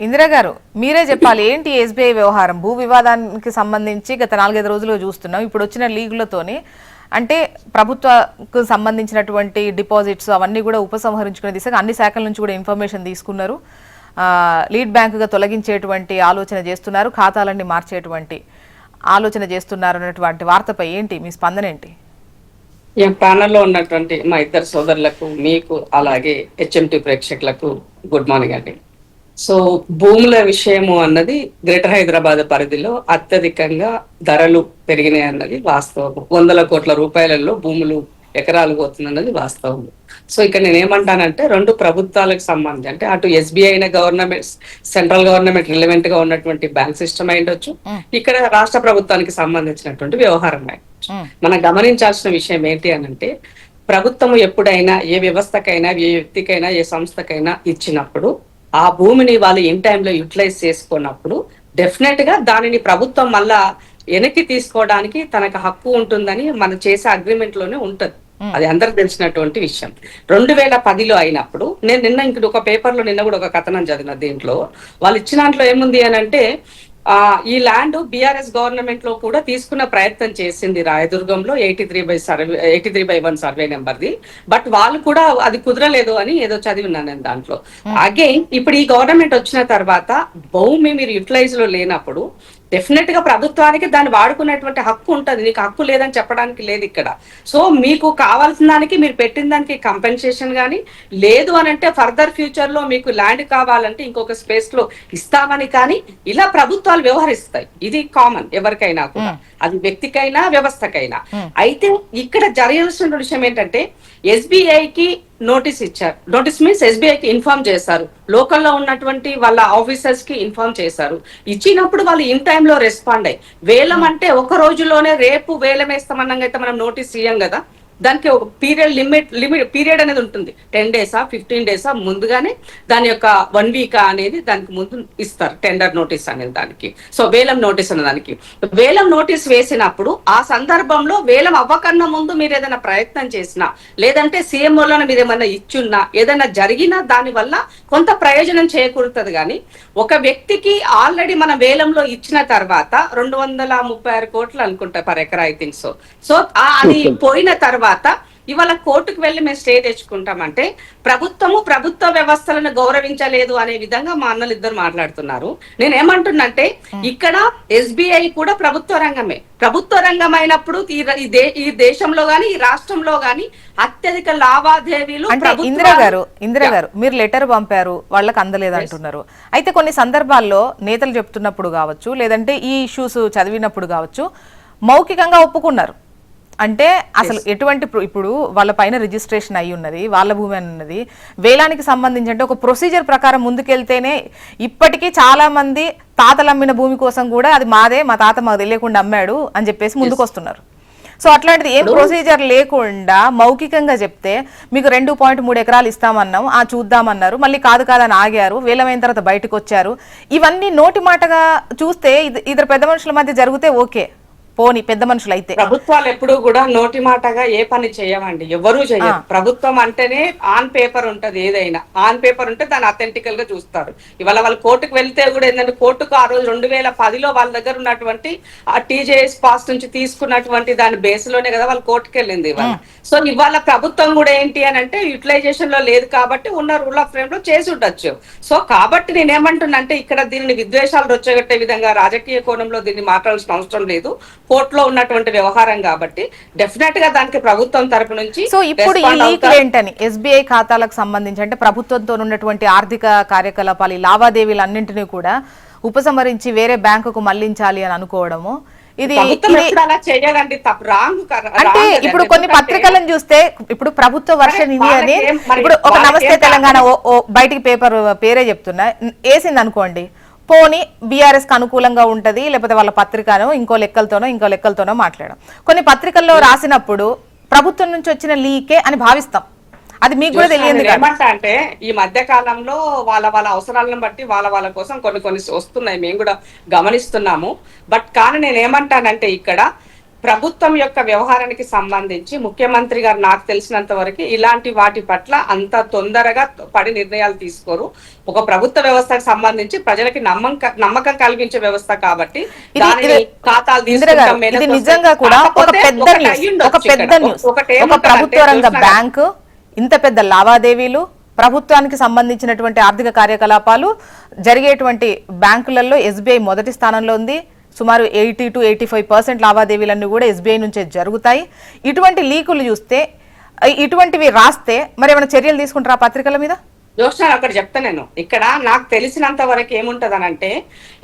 ఇందిరా గారు మీరే చెప్పాలి, ఏంటి ఎస్బీఐ వ్యవహారం? భూ వివాదానికి సంబంధించి గత 4-5 రోజులుగా చూస్తున్నాం. ఇప్పుడు వచ్చిన లీగులతోని అంటే ప్రభుత్వకు సంబంధించినటువంటి డిపాజిట్స్ అవన్నీ కూడా ఉపసంహరించుకునే దిశగా అన్ని శాఖల నుంచి కూడా ఇన్ఫర్మేషన్ తీసుకున్నారు. లీడ్ బ్యాంకుగా తొలగించేటువంటి ఆలోచన చేస్తున్నారు, ఖాతాలన్నీ మార్చేటువంటి ఆలోచన చేస్తున్నారు అన్నటువంటి వార్తపై ఏంటి మీ స్పందన ఏంటి? ప్యానల్లో ఉన్నటువంటి మా ఇద్దరు సోదరులకు, మీకు అలాగే హెచ్ఎంటి ప్రేక్షకులకు గుడ్ మార్నింగ్ అండి. సో భూముల విషయము అన్నది గ్రేటర్ హైదరాబాద్ పరిధిలో అత్యధికంగా ధరలు పెరిగినాయి అన్నది వాస్తవం. 100 కోట్ల రూపాయలలో భూములు ఎకరాలు పోతుందన్నది వాస్తవం. సో ఇక్కడ నేను ఏమంటానంటే, రెండు ప్రభుత్వాలకు సంబంధించి అంటే అటు ఎస్బీఐ అయిన గవర్నమెంట్, సెంట్రల్ గవర్నమెంట్ రిలవెంట్ గా ఉన్నటువంటి బ్యాంక్ సిస్టమ్ అయిండొచ్చు, ఇక్కడ రాష్ట్ర ప్రభుత్వానికి సంబంధించినటువంటి వ్యవహారం అయిండొచ్చు. మనం గమనించాల్సిన విషయం ఏంటి అని అంటే, ప్రభుత్వం ఎప్పుడైనా ఏ వ్యవస్థకైనా, ఏ వ్యక్తికైనా, ఏ సంస్థకైనా ఇచ్చినప్పుడు ఆ భూమిని వాళ్ళు ఇన్ టైంలో యూటిలైజ్ చేసుకున్నప్పుడు డెఫినెట్ గా దానిని ప్రభుత్వం మళ్ళా వెనక్కి తీసుకోవడానికి తనకు హక్కు ఉంటుందని మనం చేసే అగ్రిమెంట్ లోనే ఉంటది. అది అందరికి తెలిసినటువంటి విషయం. 2010లో అయినప్పుడు నేను నిన్న ఒక పేపర్ లో నిన్న కూడా ఒక కథనం చదివిన, దీంట్లో వాళ్ళు ఇచ్చిన దాంట్లో ఏముంది అని అంటే, ఈ ల్యాండ్ బీఆర్ఎస్ గవర్నమెంట్ లో కూడా తీసుకున్న ప్రయత్నం చేసింది రాయదుర్గంలో 83/1 సర్వే నెంబర్ది. బట్ వాళ్ళు కూడా అది కుదరలేదు అని ఏదో చదివిన్నాను నేను దాంట్లో. అగైన్ ఇప్పుడు ఈ గవర్నమెంట్ వచ్చిన తర్వాత భూమి మీరు యూటిలైజ్ లో లేనప్పుడు డెఫినెట్ గా ప్రభుత్వానికి దాన్ని వాడుకునేటువంటి హక్కు ఉంటది. నీకు హక్కు లేదని చెప్పడానికి లేదు ఇక్కడ. సో మీకు కావాల్సిన దానికి, మీరు పెట్టిన దానికి కంపెన్సేషన్ కానీ లేదు అని అంటే, ఫర్దర్ ఫ్యూచర్ లో మీకు ల్యాండ్ కావాలంటే ఇంకొక స్పేస్ లో ఇస్తామని కానీ ఇలా ప్రభుత్వాలు వ్యవహరిస్తాయి. ఇది కామన్ ఎవరికైనా కూడా, అది వ్యక్తికైనా వ్యవస్థకైనా. అయితే ఇక్కడ జరగాల్సిన విషయం ఏంటంటే, ఎస్బీఐకి నోటీస్ ఇచ్చారు. నోటీస్ మీన్స్ ఎస్బీఐకి ఇన్ఫార్మ్ చేశారు, లోకల్లో ఉన్నటువంటి వాళ్ళ ఆఫీసర్స్ కి ఇన్ఫార్మ్ చేశారు. ఇచ్చినప్పుడు వాళ్ళు ఇన్ టైంలో రెస్పాండ్ అయ్యి, వేలం అంటే ఒక రోజులోనే రేపు వేలం వేస్తామన్నాక అయితే మనం నోటీస్ ఇయ్యం కదా, దానికి ఒక పీరియడ్ అనేది ఉంటుంది. 10 days 15 days ముందుగానే దాని యొక్క 1 week అనేది దానికి ముందు ఇస్తారు, టెండర్ నోటీస్ అనేది దానికి. సో వేలం నోటీస్ అనే దానికి వేలం నోటీస్ వేసినప్పుడు ఆ సందర్భంలో వేలం అవ్వకన్నా ముందు మీరు ఏదైనా ప్రయత్నం చేసినా, లేదంటే సీఎం వల్ల మీరు ఏమైనా ఇచ్చున్నా, ఏదైనా జరిగినా దాని వల్ల కొంత ప్రయోజనం చేకూరుతుంది. కానీ ఒక వ్యక్తికి ఆల్రెడీ మన వేలంలో ఇచ్చిన తర్వాత 236 కోట్లు అనుకుంటా పర్ ఎకరా, ఐ థింక్ సో. సో అది పోయిన తర్వాత ఇవాళ కోర్టుకు వెళ్ళి మేము స్టే తెచ్చుకుంటామంటే ప్రభుత్వ వ్యవస్థలను గౌరవించలేదు అనే విధంగా మా అన్నలు ఇద్దరు మాట్లాడుతున్నారు. నేనేమంటున్నంటే, ఇక్కడ ఎస్బీఐ కూడా ప్రభుత్వ రంగమే. ప్రభుత్వ రంగం అయినప్పుడు ఈ దేశంలో గాని, ఈ రాష్ట్రంలో గాని అత్యధిక లావాదేవీలు. ఇందిరా గారు మీరు లెటర్ పంపారు, వాళ్ళకి అందలేదు అంటున్నారు. అయితే కొన్ని సందర్భాల్లో నేతలు చెప్తున్నప్పుడు కావచ్చు, లేదంటే ఈ ఇష్యూస్ చదివినప్పుడు కావచ్చు, మౌఖికంగా ఒప్పుకున్నారు. అంటే అసలు ఎటువంటి, ఇప్పుడు వాళ్ళ పైన రిజిస్ట్రేషన్ అయి ఉన్నది, వాళ్ళ భూమి అని ఉన్నది, వేలానికి సంబంధించి అంటే ఒక ప్రొసీజర్ ప్రకారం ముందుకెళ్తేనే. ఇప్పటికీ చాలా మంది తాతలు అమ్మిన భూమి కోసం కూడా అది మాదే, మా తాత మాకు తెలియకుండా అమ్మాడు అని చెప్పేసి ముందుకు వస్తున్నారు. సో అట్లాంటిది ఏం ప్రొసీజర్ లేకుండా మౌఖికంగా చెప్తే, మీకు 2.3 ఎకరాలు ఇస్తామన్నాం, చూద్దామన్నారు, మళ్ళీ కాదు కాదని ఆగారు, వేలమైన తర్వాత బయటకు వచ్చారు. ఇవన్నీ నోటి మాటగా చూస్తే ఇద్దరు పెద్ద మనుషుల మధ్య జరిగితే ఓకే, పోని పెద్ద మనుషులు అయితే. ప్రభుత్వాలు ఎప్పుడు కూడా నోటి మాటగా ఏ పని చేయమండి, ఎవరూ చేయరు. ప్రభుత్వం అంటేనే ఆన్ పేపర్ ఉంటది, ఏదైనా ఆన్ పేపర్ ఉంటే దాన్ని అథెంటికల్ గా చూస్తారు. ఇవాళ వాళ్ళు కోర్టుకు వెళ్తే కూడా ఏంటంటే, కోర్టుకు ఆ రోజు 2010లో వాళ్ళ దగ్గర ఉన్నటువంటి ఆ టీజేఎస్ పాస్ నుంచి తీసుకున్నటువంటి దాని బేస్ లోనే కదా వాళ్ళు కోర్టుకు వెళ్ళింది ఇవాళ. సో ఇవాళ ప్రభుత్వం కూడా ఏంటి అని అంటే, యూటిలైజేషన్ లో లేదు కాబట్టి ఉన్న రూల్ ఆఫ్ ఫ్రేమ్ లో చేసి ఉండొచ్చు. సో కాబట్టి నేనేమంటున్నా అంటే, ఇక్కడ దీనిని విద్వేషాలు రొచ్చగొట్టే విధంగా రాజకీయ కోణంలో దీన్ని మాట్లాడాల్సిన అవసరం లేదు. కోర్టులో ఉన్నటువంటి వ్యవహారం కాబట్టి డెఫినెట్ గా దానికి ప్రభుత్వం తరపు నుంచి. సో ఇప్పుడు ఈ లీకులు ఏంటని, ఎస్బీఐ ఖాతాలకు సంబంధించి అంటే ప్రభుత్వంతో ఉన్నటువంటి ఆర్థిక కార్యకలాపాలు, ఈ లావాదేవీలు అన్నింటినీ కూడా ఉపసంహరించి వేరే బ్యాంకుకు మళ్లించాలి అని అనుకోవడము, ఇది అంటే ఇప్పుడు కొన్ని పత్రికలను చూస్తే, ఇప్పుడు ప్రభుత్వ వర్షన్ ఇది అని, ఇప్పుడు ఒక నమస్తే తెలంగాణ బయటికి పేపర్ పేరే చెప్తున్నా వేసింది అనుకోండి, పోని బీఆర్ఎస్ కు అనుకూలంగా ఉంటది, లేకపోతే వాళ్ళ పత్రికను ఇంకో లెక్కలతోనో మాట్లాడడం. కొన్ని పత్రికల్లో రాసినప్పుడు ప్రభుత్వం నుంచి వచ్చిన లీకే అని భావిస్తాం. అది మీకు కూడా తెలియదు. ఏమంటా అంటే, ఈ మధ్య కాలంలో వాళ్ళ అవసరాలను బట్టి వాళ్ళ కోసం కొన్ని వస్తున్నాయి, మేము కూడా గమనిస్తున్నాము. బట్ కానీ నేను ఏమంటానంటే, ఇక్కడ ప్రభుత్వం యొక్క వ్యవహారానికి సంబంధించి ముఖ్యమంత్రి గారు నాకు తెలిసినంత వరకు ఇలాంటి వాటి పట్ల అంత తొందరగా పడి నిర్ణయాలు తీసుకోరు. ఒక ప్రభుత్వ వ్యవస్థకు సంబంధించి ప్రజలకి నమ్మకం కలిగించే వ్యవస్థ కాబట్టి దానిని ఖాతాలు తీసుకుంటాం. ఇది నిజంగా కూడా ఒక పెద్ద న్యూస్. ఒక ప్రభుత్వ రంగ బ్యాంకు ఇంత పెద్ద లావాదేవీలు, ప్రభుత్వానికి సంబంధించినటువంటి ఆర్థిక కార్యకలాపాలు జరిగేటువంటి బ్యాంకులలో ఎస్బీఐ మొదటి స్థానంలో ఉంది. సుమారు 80 to 85% లావాదేవీలన్నీ కూడా ఎస్బీఐ నుంచే జరుగుతాయి. ఇటువంటి లీకులు చూస్తే, ఇటువంటివి రాస్తే మరి ఏమైనా చర్యలు తీసుకుంటారా పత్రికల మీద? జోష్నాలు అక్కడ చెప్తా నేను. ఇక్కడ నాకు తెలిసినంత వరకు ఏముంటదనంటే,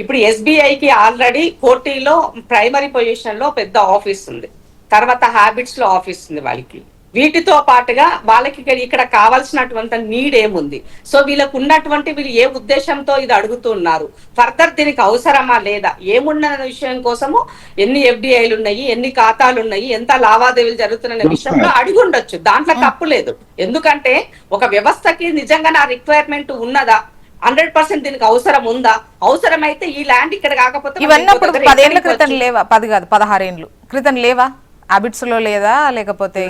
ఇప్పుడు ఎస్బీఐకి ఆల్రెడీ కోటిలో ప్రైమరీ పొజిషన్ లో పెద్ద ఆఫీస్ ఉంది, తర్వాత హ్యాబిట్స్ లో ఆఫీస్ ఉంది వాళ్ళకి. వీటితో పాటుగా వాళ్ళకి ఇక్కడ కావాల్సినటువంటి నీడ్ ఏముంది, సో వీళ్ళకు ఉన్నటువంటి వీళ్ళు ఏ ఉద్దేశంతో ఇది అడుగుతున్నారు, ఫర్దర్ దీనికి అవసరమా లేదా, ఏమున్న విషయం కోసము ఎన్ని ఎఫ్డిఐలు ఉన్నాయి, ఎన్ని ఖాతాలు ఉన్నాయి, ఎంత లావాదేవీలు జరుగుతున్న విషయంలో అడిగి ఉండొచ్చు. దాంట్లో తప్పు లేదు. ఎందుకంటే ఒక వ్యవస్థకి నిజంగా నా రిక్వైర్మెంట్ ఉన్నదా, 100% దీనికి అవసరం ఉందా, అవసరమైతే ఈ ల్యాండ్ ఇక్కడ కాకపోతే ఇవన్నీ 10 ఏళ్ల క్రితం లేవా? 10 కాదు 16 ఏళ్ళు క్రితం లేవా? హ్యాబిట్స్ లో లేదా, లేకపోతే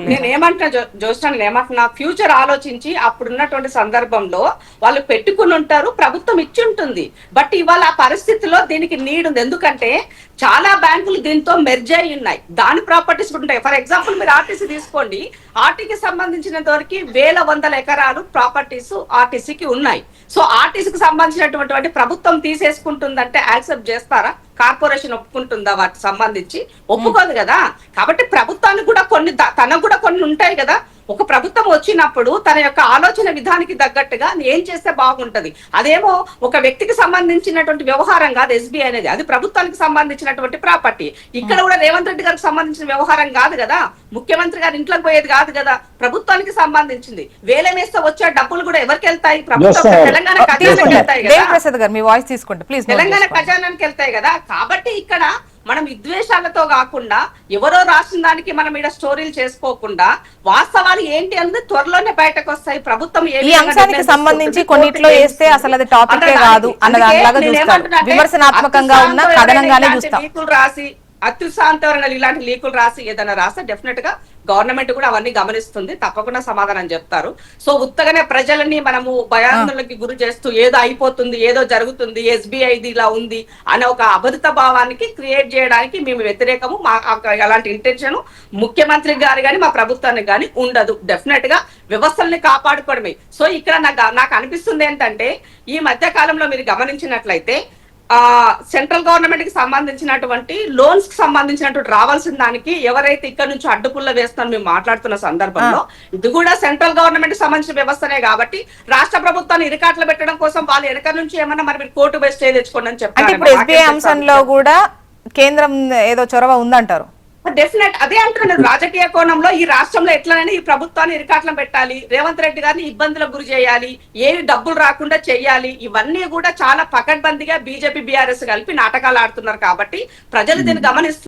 నేను ఏమంటున్నా జోష్నా, నేను ఏమంటున్నా, ఫ్యూచర్ ఆలోచించి అప్పుడున్నటువంటి సందర్భంలో వాళ్ళు పెట్టుకుని ఉంటారు, ప్రభుత్వం ఇచ్చి ఉంటుంది. బట్ ఇవాళ ఆ పరిస్థితిలో దీనికి నీడ్ ఉంది. ఎందుకంటే చాలా బ్యాంకులు దీంతో మెర్జ్ అయి ఉన్నాయి, దాని ప్రాపర్టీస్ కూడా ఉంటాయి. ఫర్ ఎగ్జాంపుల్ మీరు ఆర్టీసీ తీసుకోండి, ఆర్టీకి సంబంధించినంత వరకు వేల వందల ఎకరాలు ప్రాపర్టీస్ ఆర్టీసీకి ఉన్నాయి. సో ఆర్టీసీకి సంబంధించినటువంటి ప్రభుత్వం తీసేసుకుంటుందంటే యాక్సెప్ట్ చేస్తారా? కార్పొరేషన్ ఒప్పుకుంటుందా? వాటికి సంబంధించి ఒప్పుకోదు కదా. కాబట్టి ప్రభుత్వానికి కూడా తనకు కూడా కొన్ని ఉంటాయి కదా. ఒక ప్రభుత్వం వచ్చినప్పుడు తన యొక్క ఆలోచన విధానికి తగ్గట్టుగా ఏం చేస్తే బాగుంటది. అదేమో ఒక వ్యక్తికి సంబంధించినటువంటి వ్యవహారం కాదు ఎస్బీఐ అనేది, అది ప్రభుత్వానికి సంబంధించినటువంటి ప్రాపర్టీ. ఇక్కడ కూడా రేవంత్ రెడ్డి గారికి సంబంధించిన వ్యవహారం కాదు కదా, ముఖ్యమంత్రి గారు ఇంట్లోకి పోయేది కాదు కదా, ప్రభుత్వానికి సంబంధించింది. వేలమేస్తే వచ్చే డబ్బులు కూడా ఎవరికి వెళ్తాయి? ప్రభుత్వం తెలంగాణ ఖజానాకి వెళ్తాయి కదా, తెలంగాణ ఖజానానికి వెళ్తాయి కదా. కాబట్టి ఇక్కడ మనం విద్వేషాలతో కాకుండా, ఎవరో రాసిన దానికి మనం ఇక్కడ స్టోరీలు చేసుకోకుండా, వాస్తవాలు ఏంటి అన్నది త్వరలోనే బయటకు వస్తాయి. ప్రభుత్వం ఈ అంశానికి సంబంధించి కొన్నిట్లో వేస్తే అసలు అది టాపికే కాదు అన్న దానిలాగా చూస్తారు. విమర్శనాత్మకంగా ఉన్న కథనంగానే చూస్తాం. లీకులు రాసి అత్యుత్సాహంతరంగా ఇలాంటి లీకులు రాసి ఏదైనా రాస్తే డెఫినెట్ గా గవర్నమెంట్ కూడా అవన్నీ గమనిస్తుంది, తప్పకుండా సమాధానం చెప్తారు. సో ఉత్తగానే ప్రజలని మనము భయాందోళనకి గురి చేస్తూ ఏదో అయిపోతుంది, ఏదో జరుగుతుంది, ఎస్బీఐది ఇలా ఉంది అనే ఒక అభద్రత భావానికి క్రియేట్ చేయడానికి మేము వ్యతిరేకము. మా అలాంటి ఇంటెన్షన్ ముఖ్యమంత్రి గారు కానీ మా ప్రభుత్వానికి కానీ ఉండదు. డెఫినెట్ గా వ్యవస్థల్ని కాపాడుకోవడమే. సో ఇక్కడ నాకు అనిపిస్తుంది ఏంటంటే, ఈ మధ్య కాలంలో మీరు గమనించినట్లయితే సెంట్రల్ గవర్నమెంట్ కి సంబంధించినటువంటి లోన్స్ కి సంబంధించినటువంటి రావాల్సిన దానికి ఎవరైతే ఇక్కడ నుంచి అడ్డుపుల్ల వేస్తారో మేము మాట్లాడుతున్న సందర్భంలో, ఇది కూడా సెంట్రల్ గవర్నమెంట్ కి సంబంధించిన వ్యవస్థనే కాబట్టి రాష్ట్ర ప్రభుత్వాన్ని ఇరుకాట్లు పెట్టడం కోసం వాళ్ళు వెనక నుంచి ఏమన్నా మరి మీరు కోర్టు బేస్ స్టే తెచ్చుకోండి అని చెప్పారు. ఇప్పుడు ఎస్బీఐ అంశంలో కూడా కేంద్రం ఏదో చొరవ ఉందంటారు. డెఫినెట్ అదే అంటున్నాను. రాజకీయ కోణంలో ఈ రాష్ట్రంలో ఎట్లనైనా ఈ ప్రభుత్వాన్ని ఇరుకాట్లం పెట్టాలి, రేవంత్ రెడ్డి గారిని ఇబ్బందులకు గురి చేయాలి, ఏవి డబ్బులు రాకుండా చెయ్యాలి, ఇవన్నీ కూడా చాలా పకడ్బందీగా బీజేపీ బీఆర్ఎస్ కలిపి నాటకాలు ఆడుతున్నారు. కాబట్టి ప్రజలు దీన్ని గమనిస్తున్నారు.